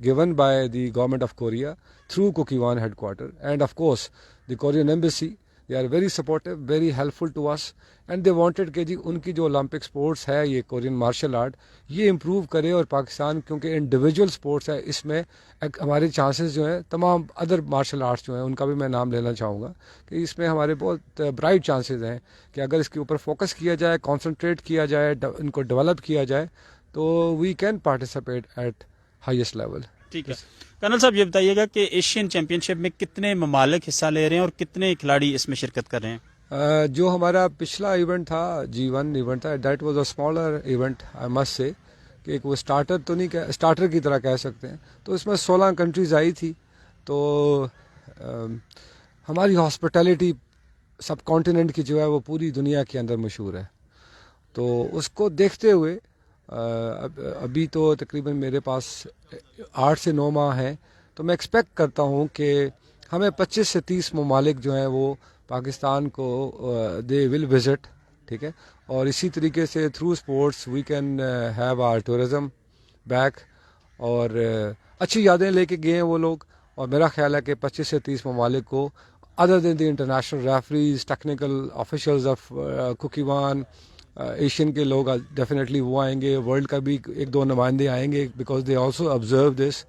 given by the government of Korea through Kukiwan headquarter, and of course the Korean embassy. They are very supportive, very helpful to us, and they wanted کہ جی ان کی جو Olympic sports ہے یہ Korean martial art یہ improve کرے, اور پاکستان کیونکہ individual sports ہے اس میں ہمارے چانسز جو ہیں تمام ادر مارشل آرٹس جو ہیں ان کا بھی میں نام لینا چاہوں گا کہ اس میں ہمارے بہت برائٹ چانسز ہیں کہ اگر اس کے اوپر فوکس کیا جائے, کانسنٹریٹ کیا جائے, ان کو ڈیولپ کیا جائے تو we can participate at highest level. ٹھیک ہے کرنل صاحب, یہ بتائیے گا کہ ایشین چیمپئن شپ میں کتنے ممالک حصہ لے رہے ہیں اور کتنے کھلاڑی اس میں شرکت کر رہے ہیں؟ جو ہمارا پچھلا ایونٹ تھا G1 ایونٹ تھا, that was a smaller event I must سے, کہ ایک وہ اسٹارٹر تو نہیں اسٹارٹر کی طرح کہہ سکتے ہیں, تو اس میں 16 کنٹریز آئی تھی. تو ہماری ہاسپٹیلٹی سب کانٹیننٹ کی جو ہے وہ پوری دنیا کے اندر مشہور ہے, تو اس کو دیکھتے ہوئے ابھی تو تقریباً میرے پاس 8 سے 9 ماہ ہیں, تو میں ایکسپیکٹ کرتا ہوں کہ ہمیں 25 سے 30 ممالک جو ہیں وہ پاکستان کو دے ول وزٹ. ٹھیک ہے, اور اسی طریقے سے through sports we can have our tourism back, اور اچھی یادیں لے کے گئے ہیں وہ لوگ, اور میرا خیال ہے کہ 25 سے 30 ممالک کو other than the international referees, technical officials of Kukkiwon, Asian کے لوگ ڈیفینیٹلی وہ آئیں گے, ورلڈ کا بھی 1-2 نمائندے آئیں گے, بیکاز دے آلسو آبزرو دس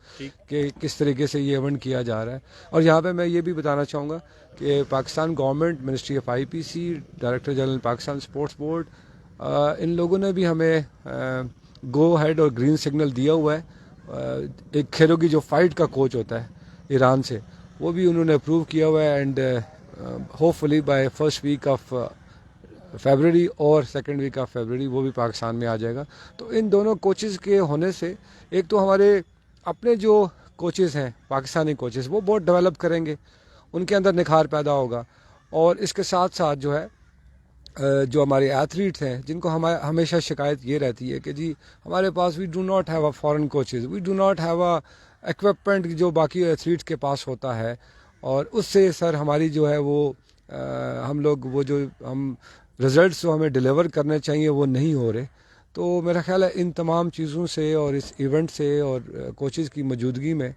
کہ کس طریقے سے یہ ایونٹ کیا جا رہا ہے. اور یہاں پہ میں یہ بھی بتانا چاہوں گا کہ Pakistan government, ministry of IPC, director general Pakistan sports board, ان لوگوں نے بھی ہمیں گو ہیڈ اور گرین سگنل دیا ہوا ہے. ایک کھیلوں کی جو فائٹ کا کوچ ہوتا ہے ایران سے, وہ بھی انہوں نے اپروو کیا ہوا ہے, and hopefully by first week of February اور سیکنڈ ویک آف فیبرری وہ بھی پاکستان میں آ جائے گا. تو ان دونوں کوچز کے ہونے سے ایک تو ہمارے اپنے جو کوچز ہیں پاکستانی کوچز وہ بہت ڈیولپ کریں گے, ان کے اندر نکھار پیدا ہوگا, اور اس کے ساتھ ساتھ جو ہے جو ہمارے ایتھلیٹس ہیں جن کو ہمیشہ شکایت یہ رہتی ہے کہ جی ہمارے پاس we do not have a foreign coaches, we do not have a equipment جو باقی ایتھلیٹس کے پاس ہوتا ہے, اور اس سے سر ہماری جو ہے وہ ہم لوگ وہ جو ہم رزلٹس جو ہمیں ڈیلیور کرنے چاہیے وہ نہیں ہو رہے. تو میرا خیال ہے ان تمام چیزوں سے اور اس ایونٹ سے اور کوچز کی موجودگی میں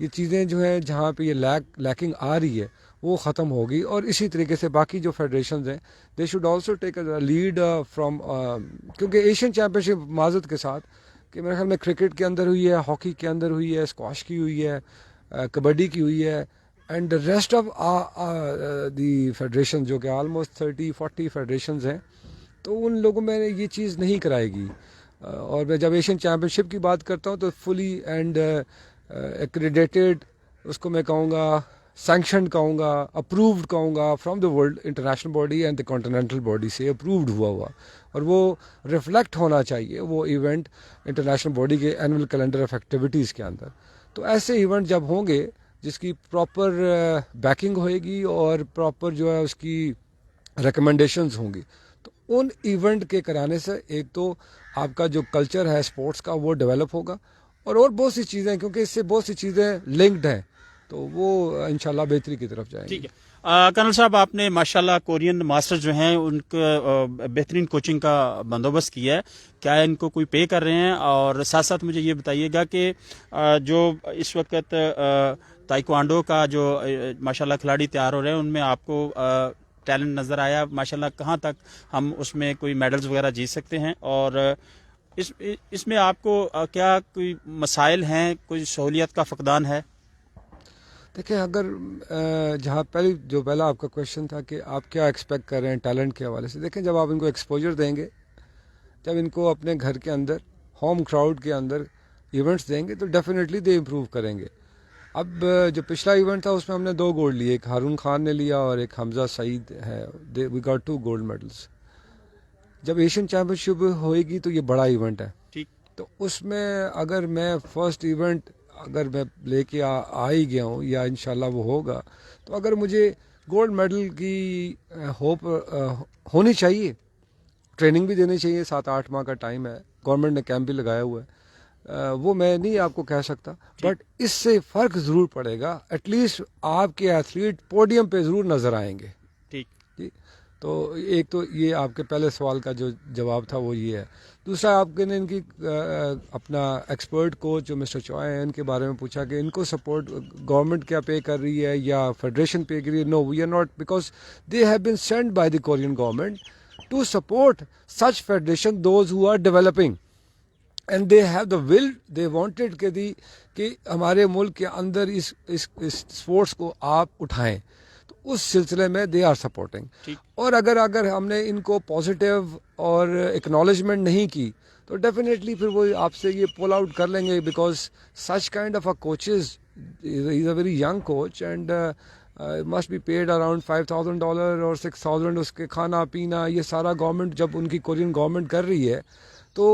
یہ چیزیں جو ہیں جہاں پہ یہ لیکنگ آ رہی ہے وہ ختم ہوگی, اور اسی طریقے سے باقی جو فیڈریشنز ہیں they should also take a lead from, کیونکہ ایشین چیمپئن شپ معذرت کے ساتھ کہ میرے خیال میں کرکٹ کے اندر ہوئی ہے, ہاکی کے اندر ہوئی ہے, اسکواش کی ہوئی ہے, کبڈی کی ہوئی ہے, and rest of the federation جو کہ آلموسٹ 30-40 فیڈریشنز ہیں, تو ان لوگوں میں یہ چیز نہیں کرائے گی. اور میں جب ایشین چیمپئن شپ کی بات کرتا ہوں تو فلی اینڈ ایکریڈیٹڈ, اس کو میں کہوں گا سینکشنڈ کہوں گا, اپرووڈ کہوں گا from the world international body and the continental body سے اپرووڈ ہوا, اور وہ ریفلیکٹ ہونا چاہیے وہ ایونٹ انٹرنیشنل باڈی کے اینول کیلنڈر آف ایکٹیویٹیز کے اندر. تو ایسے ایونٹ جب ہوں گے جس کی پراپر بیکنگ ہوئے گی اور پراپر جو ہے اس کی ریکمنڈیشنز ہوں گی, تو ان ایونٹ کے کرانے سے ایک تو آپ کا جو کلچر ہے اسپورٹس کا وہ ڈیولپ ہوگا, اور بہت سی چیزیں, کیونکہ اس سے بہت سی چیزیں لنکڈ ہیں, تو وہ انشاءاللہ بہتری کی طرف جائیں گے. ٹھیک ہے کرنل صاحب, آپ نے ماشاءاللہ کورین ماسٹر جو ہیں ان کا بہترین کوچنگ کا بندوبست کیا ہے, کیا ان کو کوئی پے کر رہے ہیں؟ اور ساتھ ساتھ مجھے یہ بتائیے گا کہ جو اس وقت تائیکوانڈو کا جو ماشاءاللہ کھلاڑی تیار ہو رہے ہیں ان میں آپ کو ٹیلنٹ نظر آیا ماشاءاللہ, کہاں تک ہم اس میں کوئی میڈلز وغیرہ جیت سکتے ہیں؟ اور اس میں آپ کو کیا کوئی مسائل ہیں, کوئی سہولیت کا فقدان ہے؟ دیکھیں, اگر جہاں پہلا آپ کا کویشچن تھا کہ آپ کیا ایکسپیکٹ کر رہے ہیں ٹیلنٹ کے حوالے سے, دیکھیں جب آپ ان کو ایکسپوجر دیں گے, جب ان کو اپنے گھر کے اندر ہوم کراؤڈ کے اندر ایونٹس دیں گے تو ڈیفینیٹلی دے امپروو کریں گے. اب جو پچھلا ایونٹ تھا اس میں ہم نے 2 گولڈ لیے, ایک ہارون خان نے لیا اور ایک حمزہ سعید ہے, وی گاٹ 2 گولڈ میڈلس. جب ایشین چیمپئن شپ ہوئے گی تو یہ بڑا ایونٹ ہے, تو اس میں اگر میں فرسٹ ایونٹ اگر میں لے کے آ ہی گیا ہوں یا انشاءاللہ وہ ہوگا, تو اگر مجھے گولڈ میڈل کی ہوپ ہونی چاہیے, ٹریننگ بھی دینی چاہیے, 7-8 ماہ کا ٹائم ہے, گورنمنٹ نے کیمپ بھی لگایا ہوا ہے, وہ میں نہیں آپ کو کہہ سکتا, بٹ اس سے فرق ضرور پڑے گا. ایٹ لیسٹ آپ کے ایتھلیٹ پوڈیم پہ ضرور نظر آئیں گے. ٹھیک, تو ایک تو یہ آپ کے پہلے سوال کا جو جواب تھا وہ یہ ہے. دوسرا آپ نے ان کی اپنا ایکسپرٹ کوچ جو مسٹر چوائے ہیں ان کے بارے میں پوچھا کہ ان کو سپورٹ گورنمنٹ کیا پے کر رہی ہے یا فیڈریشن پے کر رہی ہے. No we are not, because they have been sent by the Korean government to support such federation those who are developing, and they have the will, they wanted کہ ہمارے ملک کے اندر اس اسپورٹس کو آپ اٹھائیں. تو اس سلسلے میں دے آر سپورٹنگ. اور اگر ہم نے ان کو پازیٹیو اور اکنالجمنٹ نہیں کی تو ڈیفینیٹلی پھر وہ آپ سے یہ پول آؤٹ کر لیں گے, because such kind of a coaches, he is a very young coach and must be paid around $5,000 اور $6,000 اس کے کھانا پینا یہ سارا گورنمنٹ جب ان کی کورین گورنمنٹ کر رہی ہے تو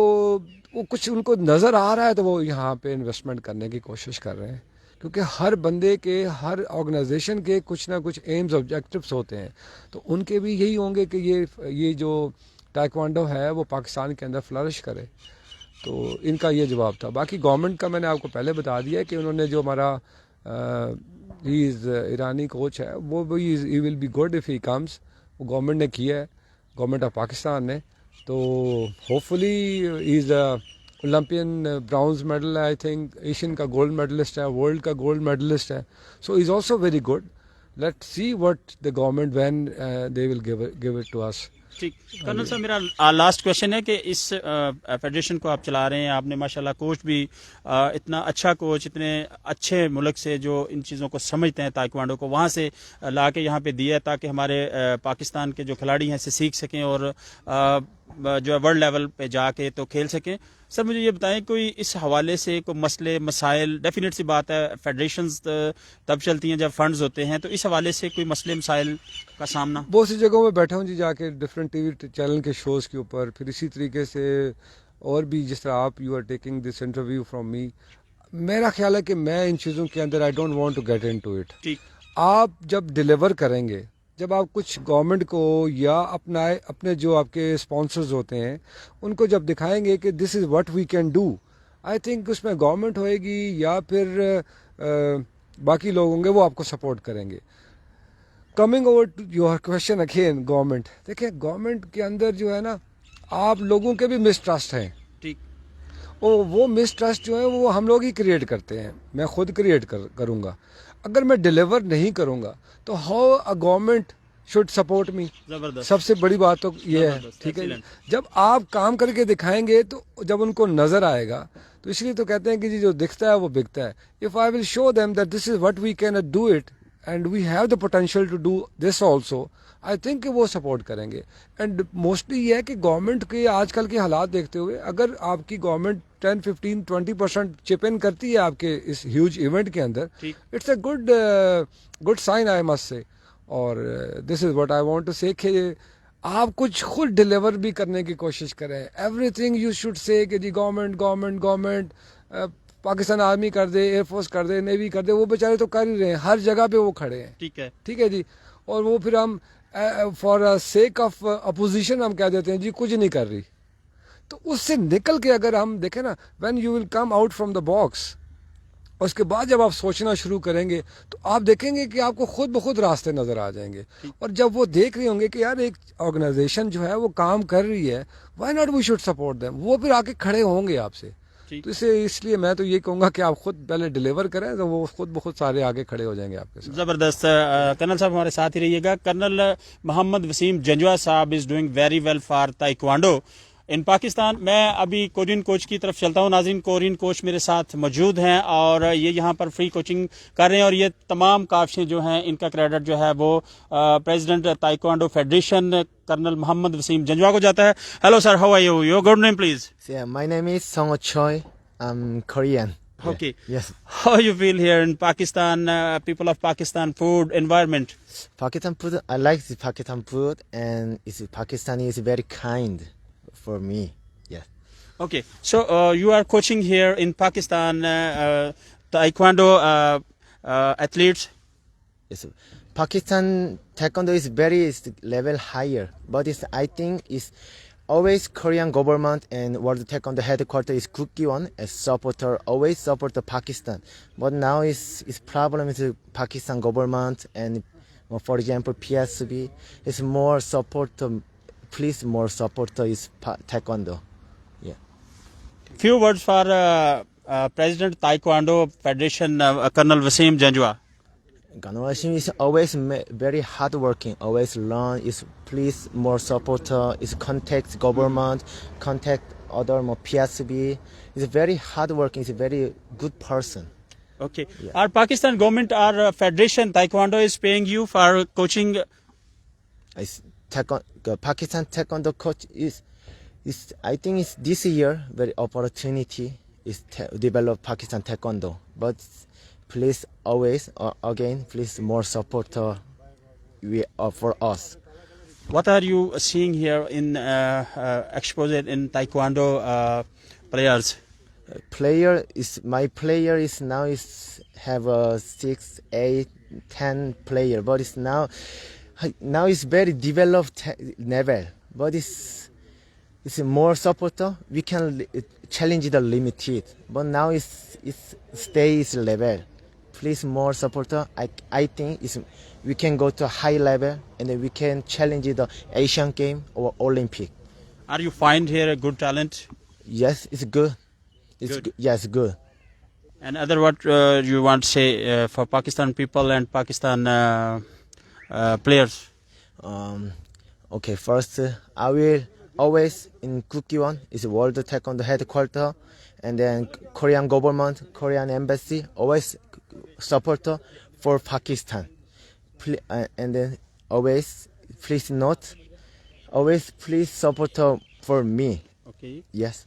وہ کچھ ان کو نظر آ رہا ہے تو وہ یہاں پہ انویسٹمنٹ کرنے کی کوشش کر رہے ہیں. کیونکہ ہر بندے کے, ہر آرگنائزیشن کے کچھ نہ کچھ ایمز آبجیکٹیوز ہوتے ہیں, تو ان کے بھی یہی ہوں گے کہ یہ جو ٹائیکوانڈو ہے وہ پاکستان کے اندر فلرش کرے. تو ان کا یہ جواب تھا. باقی گورنمنٹ کا میں نے آپ کو پہلے بتا دیا ہے کہ انہوں نے جو ہمارا ایرانی کوچ ہے وہ he will be good if he comes, وہ گورنمنٹ نے کیا ہے, گورنمنٹ آف پاکستان نے. تو hopefully is olympian bronze medal ہے, آئی تھنک ایشین کا گولڈ میڈلسٹ ہے, ورلڈ کا گولڈ میڈلسٹ ہے. So is also very good. Let see what the government when they will give it to us. ٹھیک. Colonel صاحب میرا last question ہے کہ اس فیڈریشن کو آپ چلا رہے ہیں, آپ نے ماشاءاللہ کوچ بھی اتنا اچھا کوچ, اتنے اچھے ملک سے جو ان چیزوں کو سمجھتے ہیں تائیکوانڈو کو, وہاں سے لا کے یہاں پہ دیا ہے تاکہ ہمارے پاکستان کے جو کھلاڑی ہیں اسے سیکھ سکیں اور جو ہے ورلڈ لیول پہ جا کے تو کھیل سکیں. سر مجھے یہ بتائیں کوئی اس حوالے سے کوئی مسئلے مسائل, ڈیفینیٹ سی بات ہے فیڈریشنز تب چلتی ہیں جب فنڈز ہوتے ہیں, تو اس حوالے سے کوئی مسئلے مسائل کا سامنا؟ بہت سی جگہوں میں بیٹھا ہوں جی جا کے ڈفرینٹ ٹی وی چینل کے شوز کے اوپر, پھر اسی طریقے سے اور بھی جس طرح آپ you are taking this interview from me. میرا خیال ہے کہ میں ان چیزوں کے اندر I don't want to get into it. آپ جب ڈیلیور کریں گے, جب آپ کچھ گورنمنٹ کو یا اپنے جو آپ کے اسپانسرز ہوتے ہیں ان کو جب دکھائیں گے کہ this is what we can do, I think اس میں گورنمنٹ ہوئے گی یا پھر باقی لوگ ہوں گے وہ آپ کو سپورٹ کریں گے. Coming over to your question again, government, دیکھیں گورنمنٹ کے اندر جو ہے نا آپ لوگوں کے بھی مسٹرسٹ ہیں. ٹھیک. وہ مسٹرسٹ جو ہے وہ ہم لوگ ہی کریٹ کرتے ہیں, میں خود کریٹ کروں گا. اگر میں ڈیلیور نہیں کروں گا تو how a government should support me. سب سے بڑی بات تو یہ ہے. ٹھیک ہے, جب آپ کام کر کے دکھائیں گے تو جب ان کو نظر آئے گا, تو اس لیے تو کہتے ہیں کہ جی جو دکھتا ہے وہ بکتا ہے. If I will show them that this is what we can do it and we have the potential to do this also, I think کہ وہ سپورٹ کریں گے. اینڈ موسٹلی یہ ہے کہ گورنمنٹ کے آج کل کے حالات دیکھتے ہوئے اگر آپ کی گورنمنٹ 10-15-20% چپ ان کرتی ہے آپ کے اس ہیوج ایونٹ کے اندر, it's a good sign I must say. اور this is what I want to say کہ آپ کچھ خود ڈیلیور بھی کرنے کی کوشش کریں. Every thing you should say کہ جی گورنمنٹ پاکستان آرمی کر دے, ایئر فورس کر دے, نیوی کر دے, وہ بیچارے تو کر ہی رہے ہیں, ہر جگہ پہ وہ کھڑے ہیں. ٹھیک ہے جی. اور وہ پھر ہم فار سیک آف اپوزیشن ہم کہہ دیتے ہیں جی کچھ نہیں کر رہی. تو اس سے نکل کے اگر ہم دیکھیں نا, when you will come out from the box, اور اس کے بعد جب آپ سوچنا شروع کریں گے تو آپ دیکھیں گے کہ آپ کو خود بخود راستے نظر آ جائیں گے. اور جب وہ دیکھ رہے ہوں گے کہ یار ایک آرگنائزیشن جو ہے وہ کام کر رہی ہے, why not we should support them, وہ پھر آ کے کھڑے ہوں گے آپ سے. تو اس لیے میں تو یہ کہوں گا کہ آپ خود پہلے ڈیلیور کریں تو وہ خود بخود سارے آگے کھڑے ہو جائیں گے آپ کے ساتھ. زبردست. کرنل صاحب ہمارے ساتھ ہی رہیے گا. کرنل محمد وسیم جنجوا صاحب is doing very well for taekwondo in Pakistan. میں ابھی کورین کوچ کی طرف چلتا ہوں. ناظرین, کورین کوچ میرے ساتھ موجود ہیں اور یہ یہاں پر فری کوچنگ کر رہے ہیں, اور یہ تمام کاوشیں جو ہیں ان کا کریڈٹ جو ہے وہ president taekwondo federation colonel Muhammad Waseem Janjua کو جاتا ہے. Hello sir, how are you? Your good name please. My name is Song Choi. I'm Korean. Okay. Yes. How you feel here in Pakistan, people of Pakistan, food, environment? Pakistan food, I like the Pakistan food, and Pakistani is very kind for me. Yes. Okay. So you are coaching here in Pakistan, Taekwondo athletes? Yes. Pakistan Taekwondo is very level higher, but I think it's always Korean government and World Taekwondo headquarters is Kukkiwon as supporter, always support the Pakistan. But now is problem with the Pakistan government and for example PSB is more support, please more support is Taekwondo. few words for President Taekwondo Federation, Colonel Wasim Janjua. Ganwashim is always very hardworking, always learn, is please more supporter, is contact government, contact other more PSB. Is very hardworking, is a very good person. Okay. Our Pakistan government, our federation Taekwondo is paying you for coaching. Pakistan Taekwondo coach is I think it's this year very opportunity is develop Pakistan Taekwondo, but please always again please more support for us. What are you seeing here in exposure in Taekwondo players? My player is now is have a 6, 8, 10 player, but it's now it's very developed level, but it's more supporter. We can challenge the limited, but now it's stays level. Please more supporter. I think we can go to a high level and then we can challenge the Asian game or Olympic. Are you find here a good talent? Yes, it's good. It's Good. Yes, good. And other what you want to say for Pakistan people and Pakistan players? Okay, first I will always in Kukkiwon is World Taekwondo headquarters, and then Korean government, Korean embassy always supporter for Pakistan. And then always please note, always please supporter for me. Okay. Yes.